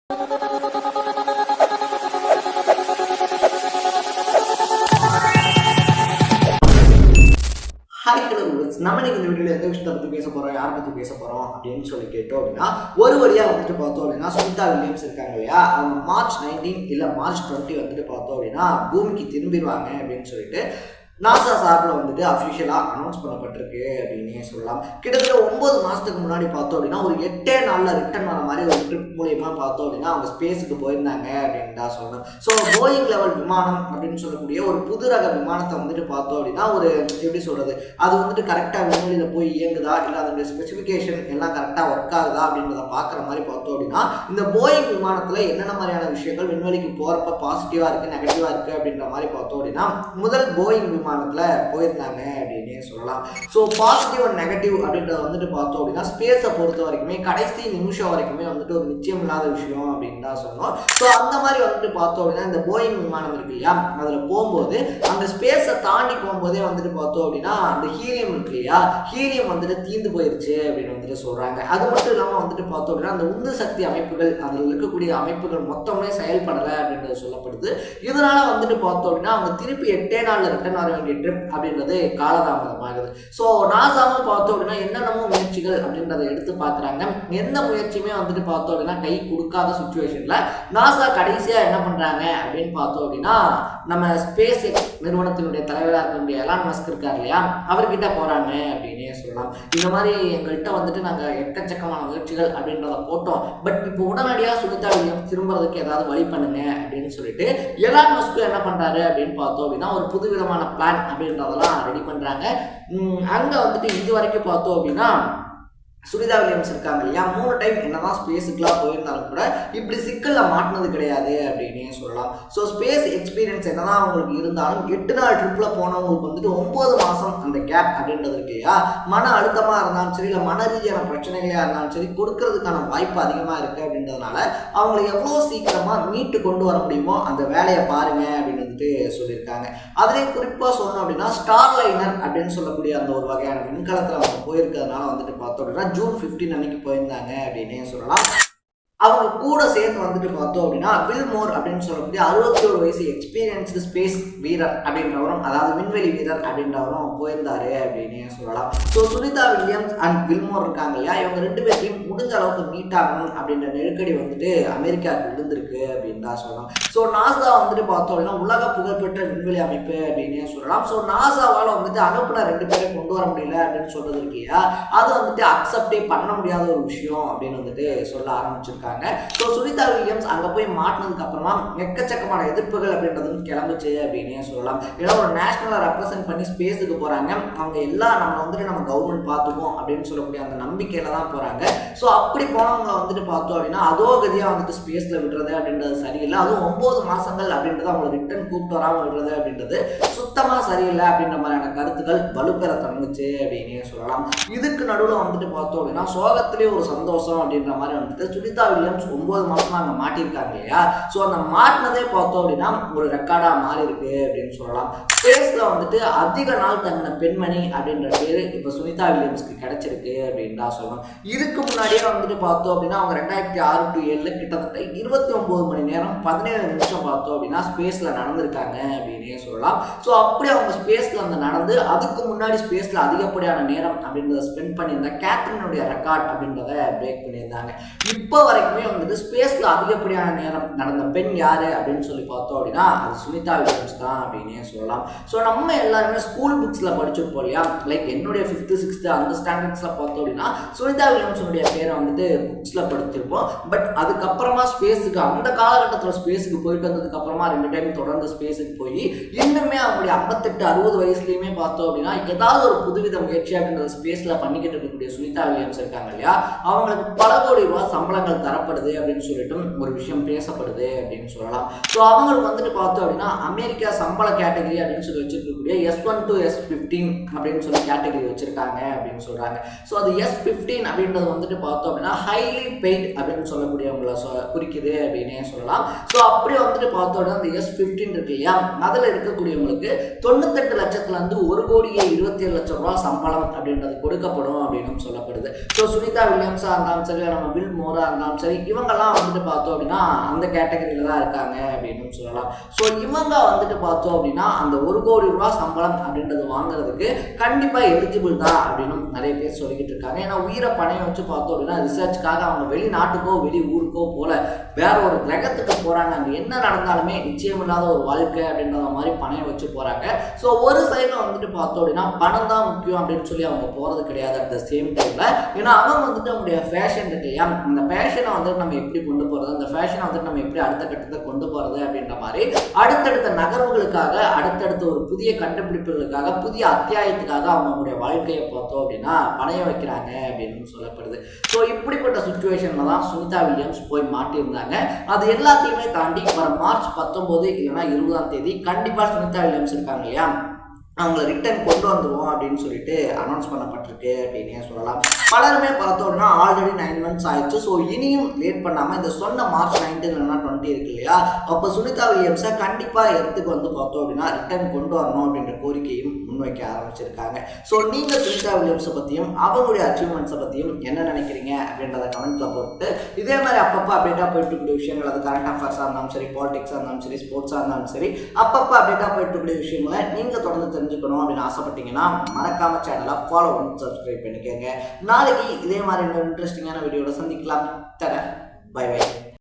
நம்ம இன்னைக்கு இந்த வீடியோவில் எந்த விஷயத்தை பற்றி பேச போகிறோம், யாரை பற்றி பேச போகிறோம் அப்படின்னு சொல்லி கேட்டோம் அப்படின்னா, ஒரு வழியாக வந்துட்டு பார்த்தோம் அப்படின்னா சுனிதா வில்லியம்ஸ் இருக்காங்க இல்லையா, அவங்க மார்ச் 19 இல்லை மார்ச் 20 வந்துட்டு பார்த்தோம் அப்படின்னா பூமிக்கு திரும்பிடுவாங்க அப்படின்னு சொல்லிட்டு நாசா சார்பில் வந்துட்டு அஃபிஷியலாக அனௌன்ஸ் பண்ணப்பட்டிருக்கு அப்படின்னே சொல்லலாம். கிட்டத்தட்ட 9 மாதத்துக்கு முன்னாடி பார்த்தோம் அப்படின்னா ஒரு 8 நாளில் ரிட்டர்ன் ஆன மாதிரி ஒரு ட்ரிப் மூலியமாக பார்த்தோம் அப்படின்னா அவங்க ஸ்பேஸுக்கு போயிருந்தாங்க அப்படின்னு தான் சொல்லணும். ஸோ போயிங் லெவல் விமானம் அப்படின்னு சொல்லக்கூடிய ஒரு புது ரக விமானத்தை வந்துட்டு பார்த்தோம் அப்படின்னா ஒரு எப்படி சொல்கிறது, அது வந்துட்டு கரெக்டாக விண்வெளியில் போய் இயங்குதா இல்லை அதனுடைய ஸ்பெசிஃபிகேஷன் எல்லாம் கரெக்டாக ஒர்க் ஆகுதா அப்படின்றத பார்க்குற மாதிரி பார்த்தோம் அப்படின்னா இந்த போயிங் விமானத்தில் என்னென்ன மாதிரியான விஷயங்கள் விண்வெளிக்கு போகிறப்ப பாசிட்டிவாக இருக்குது நெகட்டிவாக இருக்குது அப்படின்ற மாதிரி பார்த்தோம் அப்படின்னா முதல் போயிங் விமானத்தில் போயிருந்தாங்க அப்படின்னே சொல்லலாம். ஸோ பாசிட்டிவ் அண்ட் நெகட்டிவ் அப்படின்றத வந்துட்டு பார்த்தோம் அப்படின்னா ஸ்பேஸை பொறுத்த வரைக்குமே கடைசி நிமிஷம் வரைக்குமே வந்துட்டு ஒரு நிச்சயம் இல்லாத விஷயம் அப்படின்னு தான் சொன்னோம். ஸோ அந்த மாதிரி வந்துட்டு பார்த்தோம் அப்படின்னா இந்த போயிங் விமானம் இருக்கு இல்லையா, அதில் போகும்போது அந்த ஸ்பேஸை தாண்டி போகும்போதே வந்துட்டு பார்த்தோம் அப்படின்னா அந்த ஹீலியம் இருக்கு இல்லையா, ஹீலியம் வந்துட்டு தீர்ந்து போயிருச்சு அப்படின்னு வந்துட்டு சொல்கிறாங்க. அது மட்டும் இல்லாமல் வந்துட்டு பார்த்தோம் அப்படின்னா அந்த உந்து சக்தி அமைப்புகள் அதில் இருக்கக்கூடிய அமைப்புகள் மொத்தமே செயல்படலை அப்படின்றது சொல்லப்படுது. இதனால வந்துட்டு பார்த்தோம் அப்படின்னா அவங்க திருப்பி 8 நாளில் ரிட்டர்ன் வர வேண்டிய ட்ரிப் அப்படின்றது காலதாமதமாகுது. ஸோ நாசாவும் பார்த்தோம் அப்படின்னா என்னென்னமோ முயற்சிகள் அப்படின்றத எடுத்து பார்க்குறாங்க. எந்த முயற்சியுமே வந்துட்டு பார்த்தோம் அப்படின்னா கை கொடுக்காத சுச்சுவேஷனில் நாசா கடைசியாக என்ன பண்ணுறாங்க அப்படின்னு பார்த்தோம் அப்படின்னா நம்ம ஸ்பேஸ் எக்ஸ் நிறுவனத்தினுடைய தலைவராக இருக்கக்கூடிய எலான் மஸ்க் இருக்கார் இல்லையா, அவர்கிட்ட போகிறாங்க அப்படின்னே சொல்லலாம். இந்த மாதிரி எங்கள்கிட்ட வந்துட்டு நாங்கள் எக்கச்சக்கமான முயற்சிகள் அப்படின்றத போட்டோம், பட் இப்போ உடனடியாக சுனிதா வில்லியம்ஸ் திரும்புறதுக்கு ஏதாவது வழி பண்ணுங்க அப்படின்னு சொல்லிட்டு எலான் மஸ்க் என்ன பண்ணுறாரு அப்படின்னு பார்த்தோம் அப்படின்னா ஒரு புதுவிதமான பிளான் அப்படின்றதெல்லாம் ரெடி பண்ணுறாங்க. அங்கே வந்துட்டு இது வரைக்கும் பார்த்தோம் அப்படின்னா சுனிதா வில்லியம்ஸ் இருக்காங்க இல்லையா, 3 டைம் என்னதான் ஸ்பேஸுக்குலாம் போயிருந்தாலும் கூட இப்படி சிக்கலில் மாட்டினது கிடையாது அப்படின்னே சொல்லலாம். ஸோ ஸ்பேஸ் எக்ஸ்பீரியன்ஸ் என்னதான் அவங்களுக்கு இருந்தாலும் 8 நாள் ட்ரிப்பில் போனவங்களுக்கு வந்துட்டு 9 மாதம் அந்த கேப் அப்படின்றது இருக்கு இல்லையா, மன அழுத்தமாக இருந்தாலும் சரி இல்லை மன ரீதியான பிரச்சனைகளாக இருந்தாலும் சரி கொடுக்கறதுக்கான வாய்ப்பு அதிகமாக இருக்குது அப்படின்றதுனால அவங்களை எவ்வளோ சீக்கிரமாக மீட்டு கொண்டு வர முடியுமோ அந்த வேலையை பாருங்க அப்படின்னு வந்துட்டு சொல்லியிருக்காங்க. அதுலேயும் குறிப்பாக சொல்லணும் அப்படின்னா ஸ்டார் லைனர் அப்படின்னு சொல்லக்கூடிய அந்த ஒரு வகையான விண்கலத்தில் அவங்க போயிருக்கிறதுனால வந்துட்டு பார்த்தோம் அப்படின்னா ஜூன் 15 அன்னைக்கு போயிருந்தாங்க அப்படின்னே சொல்லலாம். அவங்க கூட சேர்ந்து வந்துட்டு பார்த்தோம் அப்படின்னா வில் மோர் அப்படின்னு சொல்லக்கூடிய 61 வயசு எக்ஸ்பீரியன்ஸ்டு ஸ்பேஸ் வீரர் அப்படின்றவரும் அதாவது விண்வெளி வீரர் அப்படின்றவரும் போயிருந்தாரு அப்படின்னே சொல்லலாம். So Sunita Williams and Wilmore இருக்காங்க இல்லையா, இவங்க 2 பேரையும் முடிஞ்ச அளவுக்கு மீட் ஆகணும் அப்படின்ற நெருக்கடி வந்துட்டு அமெரிக்காவுக்கு இருந்திருக்கு அப்படின்னு தான் சொல்லலாம். ஸோ நாசா வந்துட்டு பார்த்தோம் அப்படின்னா உலக புகழ்பெற்ற விண்வெளி அமைப்பு அப்படின்னே சொல்லலாம். ஸோ நாசாவால் வந்துட்டு அனுப்புன 2 பேரை கொண்டு வர முடியல அப்படின்னு சொல்றது இருக்கு இல்லையா, அது வந்துட்டு அக்செப்டே பண்ண முடியாத ஒரு விஷயம் அப்படின்னு வந்துட்டு சொல்ல ஆரம்பிச்சிருக்காங்க. ஸோ சுனிதா வில்லியம்ஸ் அங்கே போய் மாட்டினதுக்கு அப்புறமா எக்கச்சக்கமான எதிர்ப்புகள் அப்படின்றதும் கிளம்புச்சு அப்படின்னே சொல்லலாம். ஏன்னா ஒரு நேஷனலை ரெப்ரசென்ட் பண்ணி ஸ்பேஸுக்கு போகிறாங்க, அவங்க எல்லாம் நம்ம வந்துட்டு நம்ம கவர்மெண்ட் பார்த்துப்போம் அப்படின்னு சொல்லக்கூடிய அந்த நம்பிக்கையில தான் போகிறாங்க. ஸோ அப்படி போனவங்களை வந்துட்டு பார்த்தோம் அப்படின்னா அதோ கதியாக வந்துட்டு ஸ்பேஸில் விடுறது அப்படின்றது சரியில்லை. அதுவும் 9 மாதங்கள் அப்படின்றது அவங்களை ரிட்டர்ன் கூப்பிட்டு வராமல் விடுறது அப்படின்றது சுத்தமாக சரியில்லை அப்படின்ற மாதிரியான கருத்துக்கள் வலுப்பெற தொடங்குச்சு அப்படின்னே சொல்லலாம். இதுக்கு நடுவில் வந்துட்டு பார்த்தோம் அப்படின்னா சோகத்திலே ஒரு சந்தோஷம் அப்படின்ற மாதிரி வந்துட்டு சுனிதா வில்லியம்ஸ் 9 மாசமா அங்கே மாட்டியிருக்காங்க இல்லையா, ஸோ அந்த மாட்டினதே பார்த்தோம் அப்படின்னா ஒரு ரெக்கார்டாக மாறி இருக்கு அப்படின்னு சொல்லலாம். ஸ்பேஸில் வந்துட்டு அதிக நாள் தங்கின பெண்மணி அப்படின்ற பேர் இப்போ சுனிதா வில்லியம்ஸ்க்கு கிடைச்சிருக்கு அப்படின்னு தான் சொல்லணும். இதுக்கு முன்னாடியே வந்துட்டு பார்த்தோம் அப்படின்னா அவங்க 2006 to 2007 கிட்டத்தட்ட 29 மணி நேரம் 17 நிமிஷம் பார்த்தோம் அப்படின்னா ஸ்பேஸில் நடந்திருக்காங்க அப்படின்னே சொல்லலாம். ஸோ அப்படி அவங்க ஸ்பேஸில் வந்து நடந்து அதுக்கு முன்னாடி ஸ்பேஸில் அதிகப்படியான நேரம் அப்படின்றத ஸ்பெண்ட் பண்ணியிருந்த கேத்ரினுடைய ரெக்கார்ட் அப்படின்றத பிரேக் பண்ணியிருந்தாங்க. இப்போ வரைக்குமே வந்துட்டு ஸ்பேஸில் அதிகப்படியான நேரம் நடந்த பெண் யாரு அப்படின்னு சொல்லி பார்த்தோம் அப்படின்னா அது சுனிதா வில்லியம்ஸ் தான் அப்படின்னே சொல்லலாம். ஸோ நம்ம எல்லாருமே ஸ்கூல் புக்ஸில் படிச்சிருப்போம் இல்லையா, லைக் என்னுடைய 5th 6th அந்த ஸ்டாண்டர்ட்ஸில் பார்த்தோம் அப்படின்னா சுனிதா வில்லியம்ஸுடைய பேரை வந்துட்டு புக்ஸில் படிச்சிருப்போம். பட் அதுக்கப்புறமா ஸ்பேஸுக்கு அந்த காலகட்டத்தில் ஸ்பேஸுக்கு போயிட்டு வந்ததுக்கு அப்புறமா 2 டைம் தொடர்ந்து ஸ்பேஸுக்கு போய் இன்னுமே அவங்களுடைய 58-60 வயசுலையுமே பார்த்தோம் அப்படின்னா ஏதாவது ஒரு புதுவித முயற்சி அப்படின்றத ஸ்பேஸில் பண்ணிக்கிட்டு இருக்கக்கூடிய சுனிதா வில்லியம்ஸ் இருக்காங்க இல்லையா, அவங்களுக்கு பல கோடி ரூபாய் சம்பளங்கள் தரப்படுது அப்படின்னு சொல்லிட்டு ஒரு விஷயம் பேசப்படுது அப்படின்னு சொல்லலாம். ஸோ அவங்களுக்கு வந்துட்டு பார்த்தோம் அப்படின்னா அமெரிக்கா சம்பள கேட்டகரி அப்படின்னு சொல்லி வச்சிருக்கக்கூடிய S1 to S15 அப்படின்னு சொல்லி கேட்டகரி வச்சிருக்காங்க அப்படின்னு சொல்றாங்க. ஸோ அது S15 அப்படின்றது வந்துட்டு பார்த்தோம் அப்படின்னா ஹைலி பெய்ட் அப்படின்னு சொல்லக்கூடியவங்களை குறிக்குது அப்படின்னே சொல்லலாம். ஸோ அப்படியே வந்துட்டு பார்த்தோம் அப்படின்னா அந்த S15 இருக்கு இல்லையா, அதில் இருக்கக்கூடியவங்களுக்கு 98 லட்சத்துலேருந்து 1,27,00,000 ரூபாய் சம்பளம் அப்படின்றது கொடுக்கப்படும் அப்படின்னு சொல்லப்படுது. ஸோ சுனிதா வில்லியம்ஸாக இருந்தாலும் சரி நம்ம வில் மோராக இருந்தாலும் சரி, இவங்கெல்லாம் வந்துட்டு பார்த்தோம் அப்படின்னா அந்த கேட்டகரியில் தான் இருக்காங்க அப்படின்னு சொல்லலாம். ஸோ இவங்க வந்துட்டு பார்த்தோம் அப்படின்னா அந்த 1 கோடி ரூபாய் சம்பளம் அப்படின்றது வாங்குறதுக்கு கண்டிப்பாக எலிஜிபிள் தான் அப்படின்னு நிறைய பேர் சொல்லிக்கிட்டு இருக்காங்க. ஏன்னா உயிரை பணையம் வச்சு பார்த்தோம் அப்படின்னா ரிசர்ச்சுக்காக அவங்க வெளிநாட்டுக்கோ வெளி ஊருக்கோ போல வேற ஒரு கிரகத்துக்கு போகிறாங்க. அங்கே என்ன நடந்தாலுமே நிச்சயமில்லாத ஒரு வாழ்க்கை அப்படின்றத மாதிரி பணையம் வச்சு போகிறாங்க. ஸோ ஒரு சைடில் வந்துட்டு பார்த்தோம் அப்படின்னா பணம் தான் முக்கியம் அப்படின்னு சொல்லி அவங்க போகிறது கிடையாது. அட் த சேம் டைமில் ஏன்னா அவங்க வந்துட்டு அவங்களுடைய ஃபேஷன் இருக்கு இல்லையா, அந்த ஃபேஷனை வந்துட்டு நம்ம எப்படி கொண்டு போகிறது, அந்த ஃபேஷனை வந்துட்டு நம்ம எப்படி அடுத்த கட்டத்தை கொண்டு போகிறது அப்படின்ற மாதிரி அடுத்தடுத்த நகர்வுகளுக்காக அடுத்தடுத்த ஒரு புதிய கண்டுபிடிப்புகளுக்காக புதிய அத்தியாயத்துக்காக அவங்களுடைய வாழ்க்கையை பார்த்தோம் அப்படின்னா பணையம் வைக்கிறாங்க அப்படின்னு சொல்லப்படுது. ஸோ இப்படிப்பட்ட சுச்சுவேஷனில் தான் சுனிதா வில்லியம்ஸ் போய் மாட்டியிருந்தாங்க. அது எல்லாத்தையுமே தாண்டி வர மார்ச் 19 இல்லைன்னா 20ஆம் தேதி கண்டிப்பாக சுனிதா வில்லியம்ஸ் இருக்காங்க இல்லையா, அவங்கள ரிட்டர்ன் கொண்டு வந்துடுவோம் அப்படின்னு சொல்லிட்டு அனௌன்ஸ் பண்ணப்பட்டிருக்கு அப்படின்னே சொல்லலாம். பலருமே பார்த்தோம்னா ஆல்ரெடி 9 months ஆயிடுச்சு. ஸோ இனியும் லேட் பண்ணாமல் இந்த சொன்ன மார்ச் 19 இல்லைன்னா 20 இருக்கு இல்லையா, அப்போ சுனிதா வில்லியம்ஸை கண்டிப்பாக இடத்துக்கு வந்து பார்த்தோம் அப்படின்னா ரிட்டர்ன் கொண்டு வரணும் அப்படின்ற கோரிக்கையும் முன்வைக்க ஆரம்பிச்சிருக்காங்க. ஸோ நீங்கள் சுனிதா வில்லியம்ஸை பற்றியும் அவங்களுடைய அச்சீவ்மெண்ட்ஸை பற்றியும் என்ன நினைக்கிறீங்க அப்படின்றத கமெண்ட்ல போட்டு இதே மாதிரி அப்பப்போ அப்டேட்டாக போயிட்டு இருக்கக்கூடிய விஷயங்கள், அது கரண்ட் அஃபேர்ஸாக இருந்தாலும் சரி, பாலிடிக்ஸாக இருந்தாலும் சரி, ஸ்போர்ட்ஸாக இருந்தாலும் சரி, அப்பப்போ அப்டேட்டாக போயிட்டு இருக்கக்கூடிய விஷயங்களை நீங்கள் தொடர்ந்து தெரிஞ்சுக்கணும் அப்படின்னு ஆசைப்பட்டீங்கன்னா மறக்காம சேனலை ஃபாலோ பண்ணி சப்ஸ்கிரைப் பண்ணிக்கோங்க. நாளைக்கு இதே மாதிரி இன்னொரு இன்ட்ரெஸ்டிங்கான வீடியோட சந்திக்கலாம். தட பை பை.